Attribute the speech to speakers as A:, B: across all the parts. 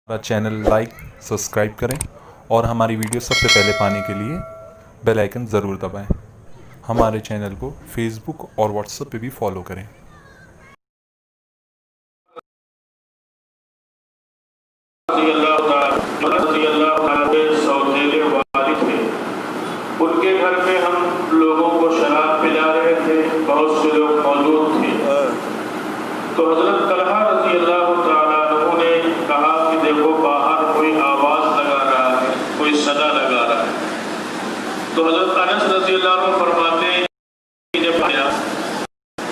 A: ہمارا channel like subscribe کریں اور ہماری ویڈیو سب سے پہلے پانے کے لیے بیل آئیکن ضرور دبائیں۔ ہمارے چینل کو فیس بک اور واٹس ایپ پہ بھی فالو کریں۔
B: رضی اللہ عنہ سوتیلے والد تھے، ان کے گھر میں ہم لوگوں کو شراب پلا رہے تھے، بہت سے لوگ موجود تھے۔ تو حضرت طلحہ رضی اللہ تعالیٰ عنہ نے کہا کہ دیکھو باہر کوئی آواز لگا رہا ہے، کوئی صدا لگا رہا ہے۔ تو حضرت انس رضی اللہ عنہ فرماتے ہیں کہ جب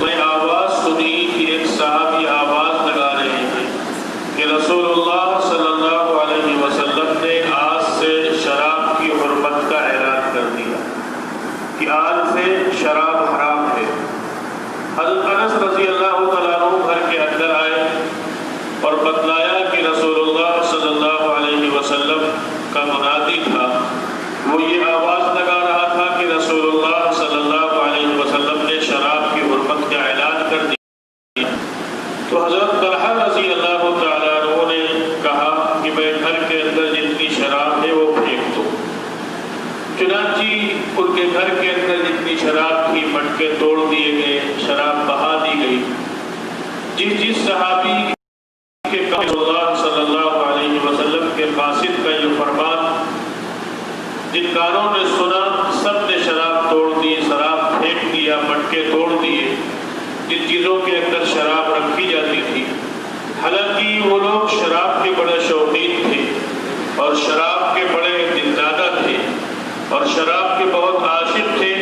B: میں آواز سنی کہ ایک صحابی آواز لگا رہے ہیں کہ رسول اللہ صلی اللہ علیہ وسلم نے آج سے شراب کی حرمت کا اعلان کر دیا کہ آج سے شراب حرام ہے۔ حضرت انس رضی اللہ تعالیٰ عنہ گھر کے اندر آئے اور بتلایا کہ رسول اللہ صلی اللہ علیہ وسلم کا منادی تھا، وہ یہ آواز لگا رہا تھا کہ رسول اللہ صلی اللہ علیہ وسلم نے شراب کی حرمت کا اعلان کر دیا۔ تو حضرت طلحہ رضی اللہ تعالیٰ عنہ نے کہا کہ میں گھر کے اندر جتنی شراب ہے وہ پھینک دو۔ چنانچہ ان کے گھر کے اندر جتنی شراب تھی مٹکے توڑ دیے گئے، شراب بہا دی گئی۔ جس صحابی کے اللہ صلی اللہ علیہ وسلم کے قاصد کا یہ فرمان جن کانوں نے سنا، سب نے شراب توڑ دی، شراب پھینک دیا، مٹکے توڑ دیے۔ جن چیزوں کے اندر شراب رکھی جاتی تھی، حالانکہ وہ لوگ شراب کے بڑے شوقین تھے اور شراب کے بڑے دلدادہ تھے اور شراب کے بہت عاشق تھے،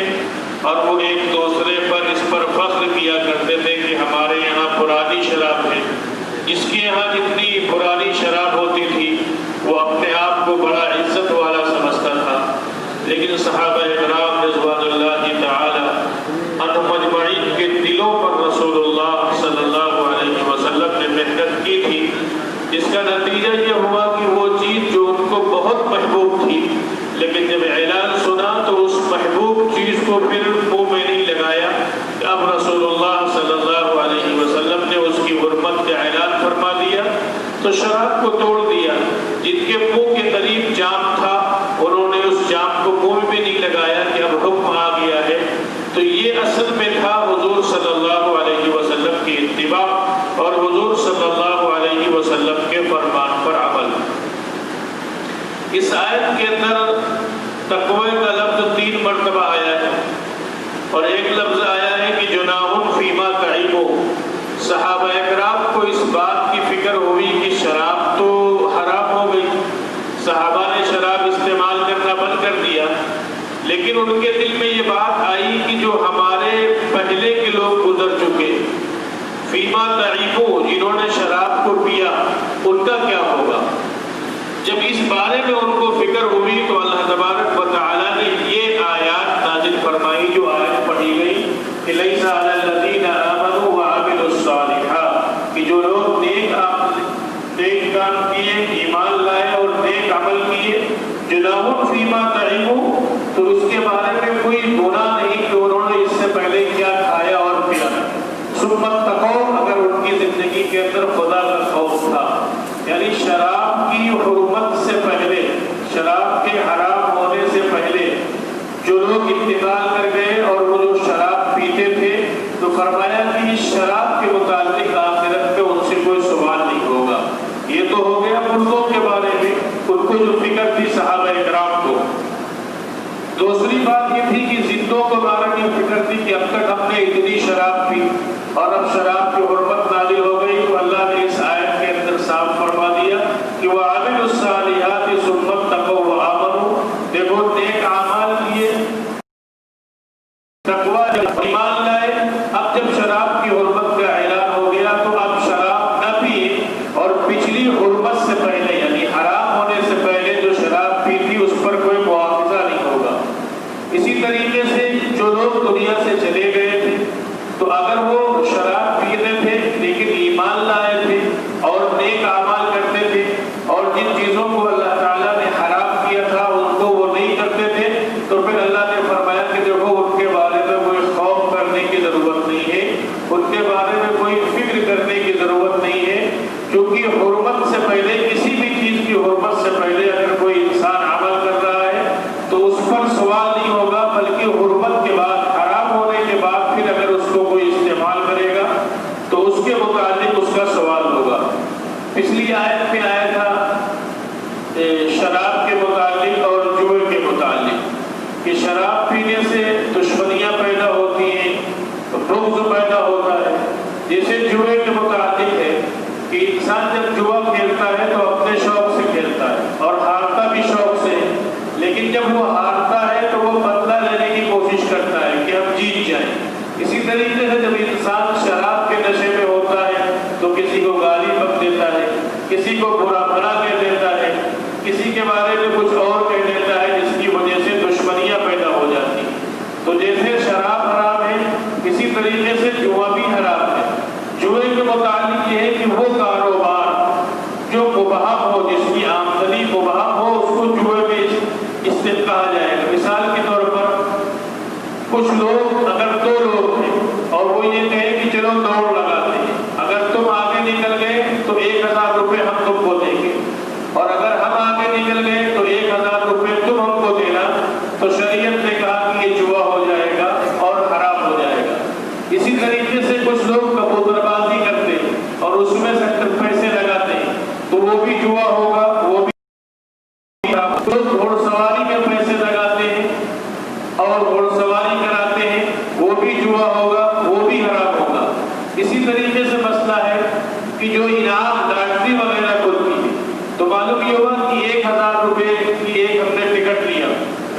B: اور وہ ایک دوسرے پر اس پر فخر کیا کرتے تھے کہ ہمارے یہاں پرانی شراب ہے۔ جس کے یہاں جتنی پرانی شراب ہوتی تھی وہ اپنے آپ کو بڑا عزت والا سمجھتا تھا، لیکن صحابہ کرام رضوان اللہ تعالی عنہم اجمعین کے دلوں پر رسول اللہ صلی اللہ علیہ وسلم نے محنت کی تھی، جس کا نتیجہ یہ ہوا کہ وہ چیز جو ان کو بہت محبوب تھی، لیکن جب اعلان سنا تو اس محبوب چیز کو پھر منہ میں نہیں لگایا۔ اب رسول اللہ صلی اللہ علیہ وسلم نے اس کی حرمت کا اعلان فرما دیا تو شراب کو توڑ دیا۔ جن کے منہ کے قریب جام تھا انہوں نے اس جام کو منہ میں نہیں لگایا کہ اب حکم آ گیا ہے۔ تو یہ اصل میں تھا حضور صلی اللہ علیہ وسلم کی اتباع اور حضور صلی اللہ علیہ وسلم کے فرمان پر عمل۔ اس آیت کے اندر تقوی کا لفظ 3 مرتبہ آیا ہے اور ایک لفظ آیا ہے کہ جناح فیما تعیبوا۔ صحابہ اکرام کو اس بات کی فکر ہوئی کہ شراب تو حرام ہو گئی، صحابہ نے شراب استعمال کرنا بند کر دیا، لیکن ان کے دل میں یہ بات آئی کہ جو ہمارے پہلے کے لوگ گزر چکے، فیما تعیبوا، جنہوں نے شراب کو پیا، ان کا کیا ہوگا؟ جب اس بارے میں ان کو فکر ہوئی تو اللہ تبارک و تعالیٰ نے یہ آیات نازل فرمائی، جو آیت پڑھی گئی کہ لیس علی الذین آمنوا وعملوا الصالحات، کہ جو لوگ نیک کام کیے، ایمان لائے اور نیک عمل کیے، جناح فیما تعیبوا، تو اس کے بارے میں کوئی گناہ نہیں کہ انہوں نے اس سے پہلے کیا کھایا اور پیا۔ ثم اتقوا، اگر ان کی زندگی کے اندر خدا کا خوف تھا، یعنی شراب کی حرمت سے پہلے، شراب کے حرام ہونے سے پہلے جو لوگ انتقال کر گئے اور وہ جو شراب پیتے تھے، تو فرمایا کہ اس شراب کے متعلق آخرت میں ان سے کوئی سوال نہیں ہوگا۔ یہ تو ہو گیا مردوں کے بارے میں، ان کو جو فکر تھی صحابہ اکرام کو۔ دوسری بات یہ تھی کہ زندوں کو بارے میں فکر تھی کہ اب تک ہم نے اتنی شراب پی اور اب شراب کی حرمت نازل ہو گئی، تو اللہ نے اس آیت کے اندر صاف فرما دیا کہ وَعَمِلُوا الصَّالِحَاتِ ثُمَّ اتَّقَوْا وَآمَنُوا، دیکھو نیک اعمال کیے، تقوی ایمان لائے، اب جب شراب کی حرمت کا اعلان ہو گیا تو اب شراب نہ پیے، اور پچھلی حرمت سے پہلے یعنی حرام ہونے سے پہلے جو شراب پی تھی اس پر کوئی مواخذہ نہیں ہوگا۔ اسی طریقے سے جو لوگ دنیا سے چلے گئے تھے تو اگر وہ شراب پیتے تھے لیکن ایمان لائے تھے اور نیک اعمال کرتے تھے اور جن چیزوں کو اللہ تعالیٰ نے حرام ذہن آیا تھا شراب کے متعلق اور جوئے کے متعلق کہ شراب پینے سے دشمنیاں پیدا ہوتی ہیں، بغض پیدا ہوتا ہے. جیسے جوئے کے متعلق ہے کہ انسان جب جوا کھیلتا ہے تو اپنے شوق سے کھیلتا ہے اور ہارتا بھی شوق سے ہے، لیکن جب وہ ہارتا ہے تو وہ بدلہ لینے کی کوشش کرتا ہے کہ ہم جیت جائیں. اسی طریقے سے جب انسان شراب کے نشے میں ہوتا ہے تو کسی کو گالی بک دیتا ہے، کسی کو برا بھلا کہہ دیتا ہے، کسی کے بارے میں کچھ اور کہہ دیتا ہے، جس کی وجہ سے دشمنیاں پیدا ہو جاتی ہیں. تو جیسے شراب حرام ہے اسی طریقے سے جوا بھی حرام ہے. جوئے کے متعلق یہ ہے کہ وہ کاروبار جو مباح ہو، جس کی آمدنی مباح ہو، اس کو جوئے میں کہا جائے گا. مثال کے طور پر کچھ لوگ اگر 2 لوگ ہیں اور وہ یہ کہیں کہ چلو دوڑ لگاتے ہیں، اگر تم آگے نکل گئے تو 1000 روپے ہم تم کو دیں گے، اور اگر ہم آگے نکل گئے تو 1000 روپے تم ہم کو دینا. تو شریعت نے کہا کہ یہ جوا ہو جائے گا اور حرام ہو جائے گا. اسی طریقے سے کچھ لوگ کبوتر بازی کرتے ہیں اور اس میں پیسے لگاتے ہیں تو وہ بھی جوا ہوگا، وہ بھی. گھوڑ سواری کے پیسے لگاتے ہیں اور گھوڑ سواری کراتے ہیں، وہ بھی جوا ہوگا، وہ بھی حرام ہوگا. اسی طریقے سے مسئلہ ہے کہ جو انعام لاٹری وغیرہ کھلتی ہے تو معلوم یہ ہوا کہ 1000 روپے کی ایک ہم نے ٹکٹ لیا،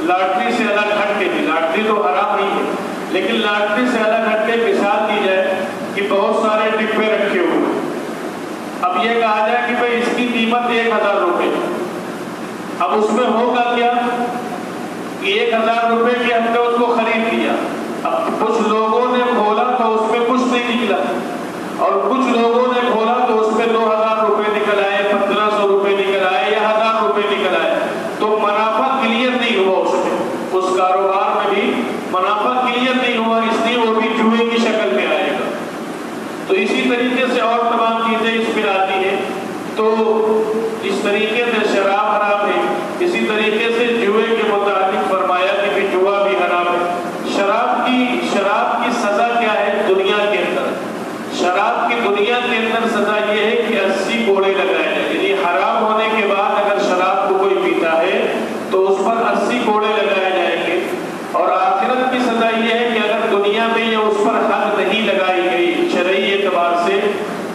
B: لاٹری سے الگ ہٹ کے دی. لاٹری تو حرام نہیں ہے لیکن لاٹری سے الگ ہٹ کے مثال دی جائے کہ بہت سارے ڈبے رکھے ہوئے، اب یہ کہا جائے کہ بھائی اس کی قیمت 1000 روپے. اب اس میں ہوگا کیا کہ 1000 روپے کے ہم نے اس کو خرید لیا. اب کچھ لوگوں نے کھولا تو اس میں کچھ نہیں نکلا، اور کچھ لوگوں نے کھولا تو اس میں 2000 روپے نکل آئے، 1500 روپے نکل آئے یا 1000 روپے نکل آئے. تو منافع کلیئر نہیں ہوا، اس کاروبار میں بھی منافع کلیئر نہیں ہوا، اس لیے وہ بھی جوئے کی شکل میں آئے گا. تو اسی طریقے سے اور تمام چیزیں اس میں آتی ہیں. تو اس طریقے سے شراب حرام ہے. اسی طریقے سے جوئے کے متعلق فرمایا کہ جوا بھی حرام ہے. شراب کی سزا کیا ہے دنیا کے اندر؟ شراب کی دنیا کے اندر سزا یہ ہے کہ 80 کوڑے لگائے جائیں. یعنی حرام ہونے کے بعد اگر شراب کو کوئی پیتا ہے تو اس پر 80 کوڑے لگائے جائیں گے. اور آخرت کی سزا یہ ہے کہ اگر دنیا میں یہ اس پر حد نہیں لگائی گئی شرعی اعتبار سے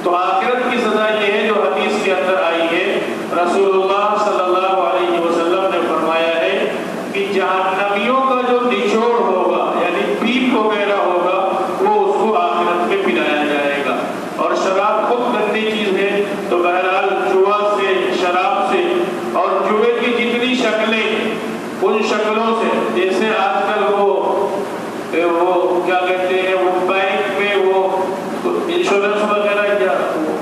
B: تو آخرت کی سزا یہ ہے جو حدیث کے اندر آئی ہے. رسول اللہ صلی اللہ علیہ وسلم نے فرمایا ہے کہ جہنمیوں کا جو نچوڑ ہوگا یعنی پیپ وغیرہ ہوگا وہ اس کو آخرت میں پلایا جائے گا. اور شراب خود گندی چیز ہے. تو بہرحال جوا سے، شراب سے اور جوئے کی جتنی شکلیں ان شکلوں سے، جیسے آج کل وہ کیا کہتے ہیں وہ بینک میں وہ انشورنس وغیرہ یا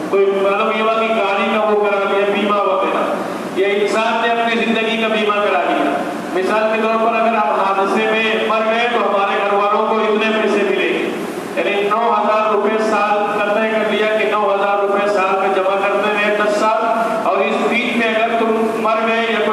B: کوئی معلوم یہ ہوا کہ گاڑی کا وہ کرا لیا بیمہ وغیرہ، یا انسان نے اپنی زندگی کا بیمہ کرا لیا. مثال کے طور پر اگر آپ حادثے میں مر گئے تو ہمارے گھر والوں کو اتنے پیسے ملیں گے. یعنی 9000 روپے سال کا طے کر لیا کہ 9000 روپے سال میں جمع کرتے رہے 10 سال، اور اس بیچ میں اگر تم مر گئے یا